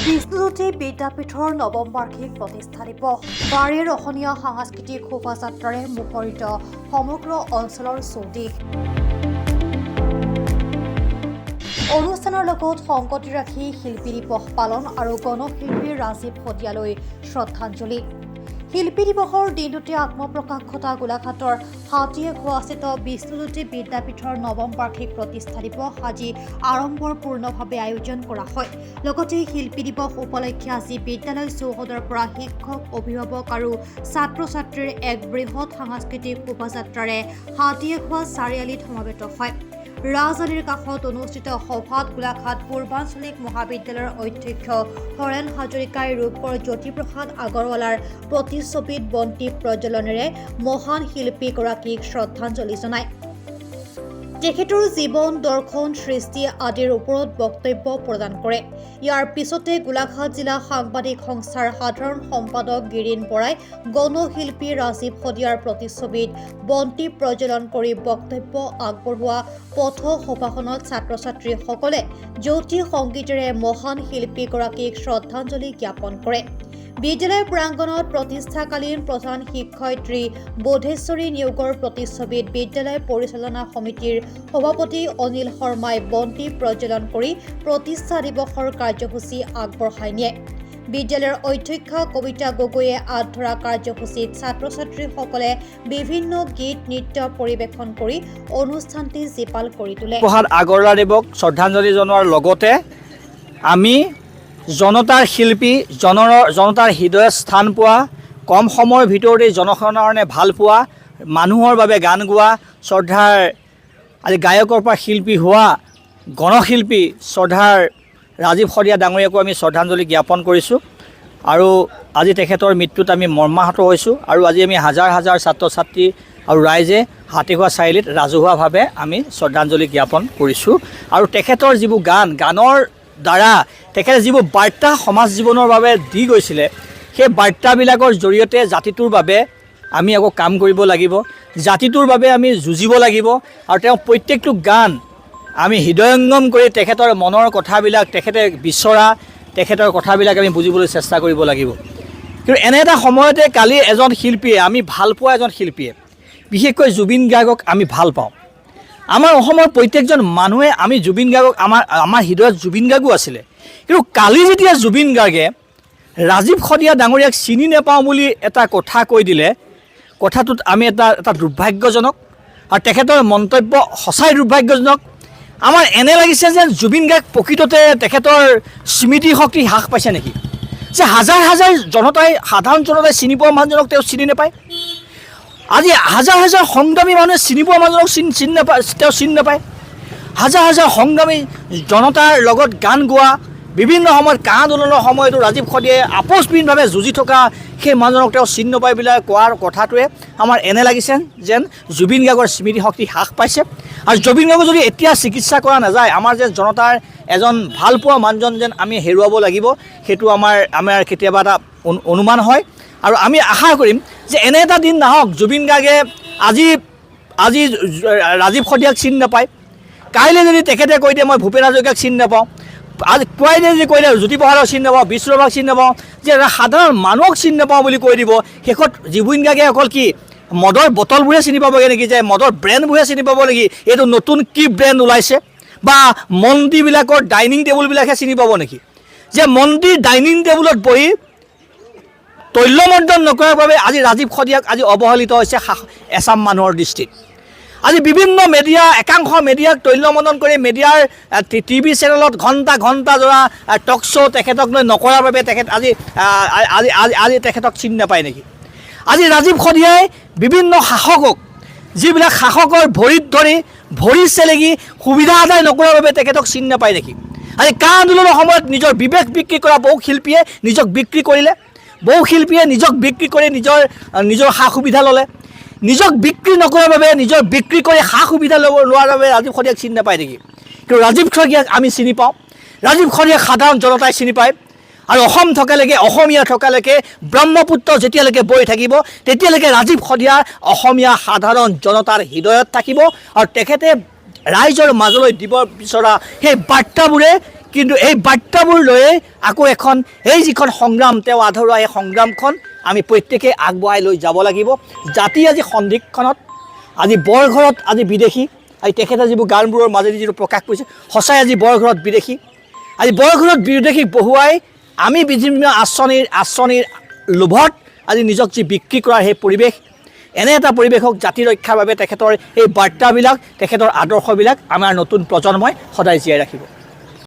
বিষ্ণুজ্যোতি বিদ্যাপীঠৰ নৱম বাৰ্ষিক প্ৰতিষ্ঠা দিৱস বাৰীৰ অসমীয়া সাংস্কৃতিক শোভাযাত্ৰাৰে মুখৰিত সমগ্ৰ অঞ্চলৰ চৌদিশ। অনুষ্ঠানৰ লগত সংগতি ৰাখি শিল্পী দিৱস পালন আৰু গণশিল্পী ৰাজীৱ শদিয়ালৈ শ্ৰদ্ধাঞ্জলি। শিল্পী দিৱসৰ দিনটোতে আত্মপ্ৰকাশ ঘটা গোলাঘাটৰ হাতীয়েখোৱাস্থিত বিষ্ণুজ্যোতি বিদ্যাপীঠৰ নৱম বাৰ্ষিক প্ৰতিষ্ঠা দিৱস আজি আড়ম্বৰপূৰ্ণভাৱে আয়োজন কৰা হয়। লগতে শিল্পী দিৱস উপলক্ষে আজি বিদ্যালয় চৌহদৰ পৰা শিক্ষক, অভিভাৱক আৰু ছাত্ৰ ছাত্ৰীৰ এক বৃহৎ সাংস্কৃতিক শোভাযাত্ৰাৰে হাতীয়েখোৱা চাৰিআলিত সমবেত হয়। ৰাজধানীৰ কাষত অনুষ্ঠিত সভাত গোলাঘাট পূৰ্বাঞ্চলিক মহাবিদ্যালয়ৰ অধ্যক্ষ হৰেণ হাজৰিকাই ৰূপৰ জ্যোতিপ্ৰসাদ আগৰৱালাৰ প্ৰতিচ্ছবিত বন্তি প্ৰজ্বলনেৰে মহান শিল্পীগৰাকীক শ্ৰদ্ধাঞ্জলি জনায়। তেখেতৰ জীৱন, দৰ্শন, সৃষ্টি আদিৰ ওপৰত বক্তব্য প্ৰদান কৰে। ইয়াৰ পিছতে গোলাঘাট জিলা সাংবাদিক সংস্থাৰ সাধাৰণ সম্পাদক গিৰীন বৰাই গণশিল্পী ৰাজীৱ শদিয়াৰ প্ৰতিচ্ছবিত বন্তি প্ৰজ্বলন কৰি বক্তব্য আগবঢ়োৱা পথ সভাখনত ছাত্ৰ ছাত্ৰীসকলে জ্যোতি সংগীতেৰে মহান শিল্পীগৰাকীক শ্ৰদ্ধাঞ্জলি জ্ঞাপন কৰে। বিদ্যালয় প্ৰাংগণত প্ৰতিষ্ঠাকালীন প্ৰধান শিক্ষয়িত্ৰী বোধেশ্বৰী নিয়োগৰ প্ৰতিচ্ছবিত বিদ্যালয় পৰিচালনা সমিতিৰ সভাপতি অনিল শৰ্মাই বন্তি প্ৰজ্বলন কৰি প্ৰতিষ্ঠা দিৱসৰ কাৰ্যসূচী আগবঢ়াই নিয়ে। বিদ্যালয়ৰ অধ্যক্ষা কবিতা গগৈয়ে আঁত ধৰা কাৰ্যসূচীত ছাত্ৰ ছাত্ৰীসকলে বিভিন্ন গীত নৃত্য পৰিৱেশন কৰি অনুষ্ঠানটি জীপাল কৰি তোলে। আগৰৱালাদেৱক শ্ৰদ্ধাঞ্জলি জনোৱাৰ লগতে আমি জনতাৰ শিল্পী, জনতাৰ হৃদয়ত স্থান পোৱা, কম সময়ৰ ভিতৰতে জনসাধাৰণৰ কাৰণে ভাল পোৱা, মানুহৰ বাবে গান গোৱা, শ্ৰদ্ধাৰ আজি গায়কৰ পৰা শিল্পী হোৱা গণশিল্পী শ্ৰদ্ধাৰ ৰাজীৱ শদিয়া ডাঙৰীয়াকো আমি শ্ৰদ্ধাঞ্জলি জ্ঞাপন কৰিছোঁ। আৰু আজি তেখেতৰ মৃত্যুত আমি মৰ্মাহত হৈছোঁ। আৰু আজি আমি হাজাৰ হাজাৰ ছাত্ৰ ছাত্ৰী আৰু ৰাইজে হাতীখোৱা চাৰিআলিত ৰাজহুৱাভাৱে আমি শ্ৰদ্ধাঞ্জলি জ্ঞাপন কৰিছোঁ। আৰু তেখেতৰ যিবোৰ গানৰ দ্বাৰা তেখেতে যিবোৰ বাৰ্তা সমাজ জীৱনৰ বাবে দি গৈছিলে, সেই বাৰ্তাবিলাকৰ জৰিয়তে জাতিটোৰ বাবে আমি আকৌ কাম কৰিব লাগিব, জাতিটোৰ বাবে আমি যুঁজিব লাগিব। আৰু তেওঁ প্ৰত্যেকটো গান আমি হৃদয়ংগম কৰি তেখেতৰ মনৰ কথাবিলাক, তেখেতে বিচৰা তেখেতৰ কথাবিলাক আমি বুজিবলৈ চেষ্টা কৰিব লাগিব। কিন্তু এনে এটা সময়তে কালি এজন শিল্পীয়ে, আমি ভাল পোৱা এজন শিল্পীয়ে, বিশেষকৈ জুবিন গাৰ্গক আমি ভাল পাওঁ। আমাৰ অসমৰ প্ৰত্যেকজন মানুহে আমি জুবিন গাৰ্গক আমাৰ হৃদয়ত জুবিন গাৰ্গো আছিলে। কিন্তু কালি যেতিয়া জুবিন গাৰ্গে ৰাজীৱ শদিয়া ডাঙৰীয়াক চিনি নাপাওঁ বুলি এটা কথা কৈ দিলে, কথাটোত আমি এটা দুৰ্ভাগ্যজনক, আৰু তেখেতৰ মন্তব্য সঁচাই দুৰ্ভাগ্যজনক। আমাৰ এনে লাগিছে যেন জুবিন গাৰ্গ প্ৰকৃততে তেখেতৰ স্মৃতি শক্তি হ্ৰাস পাইছে নেকি, যে হাজাৰ হাজাৰ সাধাৰণ জনতাই চিনি পোৱা মানুহজনক তেওঁ চিনি নাপায়। আজি হাজাৰ হাজাৰ সংগ্ৰামী মানুহে চিনি পোৱা মানুহজনক তেওঁ চিনি নাপায়। হাজাৰ হাজাৰ সংগ্ৰামী জনতাৰ লগত গান গোৱা, বিভিন্ন সময়ত কা আন্দোলনৰ সময়তো ৰাজীৱ শদিয়াই আপোচহীনভাৱে যুঁজি থকা সেই মানুহজনক তেওঁ চিনি নাপায় বুলি কোৱাৰ কথাটোৱে আমাৰ এনে লাগিছে যেন জুবিন গাৰ্গৰ স্মৃতিশক্তি হ্ৰাস পাইছে। আৰু জুবিন গাৰ্গক যদি এতিয়া চিকিৎসা কৰা নাযায়, আমাৰ যেন জনতাৰ এজন ভালপোৱা মানুহজন যেন আমি হেৰুৱাব লাগিব, সেইটো আমাৰ কেতিয়াবা এটা অনুমান হয়। আৰু আমি আশা কৰিম যে এনে এটা দিন নাহক জুবিন গাৰ্গে আজি ৰাজীৱ শদিয়াক চিনি নাপায়, কাইলৈ যদি তেখেতে কৈ দিয়ে মই ভূপেন হাজৰিকাক চিনি নাপাওঁ, আজি পুৱাই যদি কৈ দিয়ে জ্যোতিপ্ৰসাদক চিনি নাপাওঁ, বিষ্ণুৰাভাক চিনি নাপাওঁ, যে সাধাৰণ মানুহক চিনি নাপাওঁ বুলি কৈ দিব, শেষত জুবিন গাৰ্গে অকল কি মদৰ বটলবোৰহে চিনি পাবগৈ নেকি, যে মদৰ ব্ৰেণ্ডবোৰহে চিনি পাব নেকি, এইটো নতুন কি ব্ৰেণ্ড ওলাইছে, বা মন্দিৰবিলাকৰ ডাইনিং টেবুলবিলাকহে চিনি পাব নেকি, যে মন্দিৰ ডাইনিং টেবুলত বহি তৈলমৰ্দন নকৰাৰ বাবে আজি ৰাজীৱ শদিয়াক আজি অৱহেলিত হৈছে এচাম মানুহৰ দৃষ্টিত। আজি বিভিন্ন মিডিয়া, একাংশ মিডিয়াক তৈলমৰ্দন কৰি মিডিয়াৰ টিভি চেনেলত ঘণ্টা ঘণ্টা যোৰা টক শ্ব' তেখেতক লৈ নকৰাৰ বাবে তেখেত আজি তেখেতক চিনি নাপায় নেকি। আজি ৰাজীৱ শদিয়াই বিভিন্ন শাসকক, যিবিলাক শাসকৰ ভৰিত ধৰি ভৰি চেলেকি সুবিধা আদায় নকৰাৰ বাবে তেখেতক চিনি নাপায় নেকি। আজি কা আন্দোলনৰ সময়ত নিজৰ বিবেক বিক্ৰী কৰা বহু শিল্পীয়ে নিজক বিক্ৰী কৰিলে, বহু শিল্পীয়ে নিজক বিক্ৰী কৰি নিজৰ সা সুবিধা ল'লে, নিজক বিক্ৰী নকৰাৰ বাবে নিজৰ বিক্ৰী কৰি সা সুবিধা লোৱাৰ বাবে ৰাজীৱ শদিয়াক চিনি নাপায় নেকি। কিন্তু ৰাজীৱ শদিয়াক আমি চিনি পাওঁ, ৰাজীৱ শদিয়াক সাধাৰণ জনতাই চিনি পায়। আৰু অসম থকালৈকে, অসমীয়া থকালৈকে, ব্ৰহ্মপুত্ৰ যেতিয়ালৈকে বৈ থাকিব তেতিয়ালৈকে ৰাজীৱ শদিয়া অসমীয়া সাধাৰণ জনতাৰ হৃদয়ত থাকিব। আৰু তেখেতে ৰাইজৰ মাজলৈ দিব বিচৰা সেই বাৰ্তাবোৰে কিন্তু এই বাৰ্তাবোৰ লৈয়ে আকৌ এখন এই যিখন সংগ্ৰাম তেওঁ আধৰুৱা এই সংগ্ৰামখন আমি প্ৰত্যেকে আগবঢ়াই লৈ যাব লাগিব। জাতি আজি সন্ধিক্ষণত আজি বৰঘৰত আজি বিদেশী আজি তেখেতে যিবোৰ গানবোৰৰ মাজেদি যিটো প্ৰকাশ কৰিছে সঁচাই আজি বৰঘৰত বিদেশী আজি বৰঘৰত বিদেশীক বহুৱাই আমি বিভিন্ন আঁচনিৰ লোভত আজি নিজক যি বিক্ৰী কৰাৰ সেই পৰিৱেশ এনে এটা পৰিৱেশক জাতি ৰক্ষাৰ বাবে তেখেতৰ এই বাৰ্তাবিলাক তেখেতৰ আদৰ্শবিলাক আমাৰ নতুন প্ৰজন্মই সদায় জীয়াই ৰাখিব।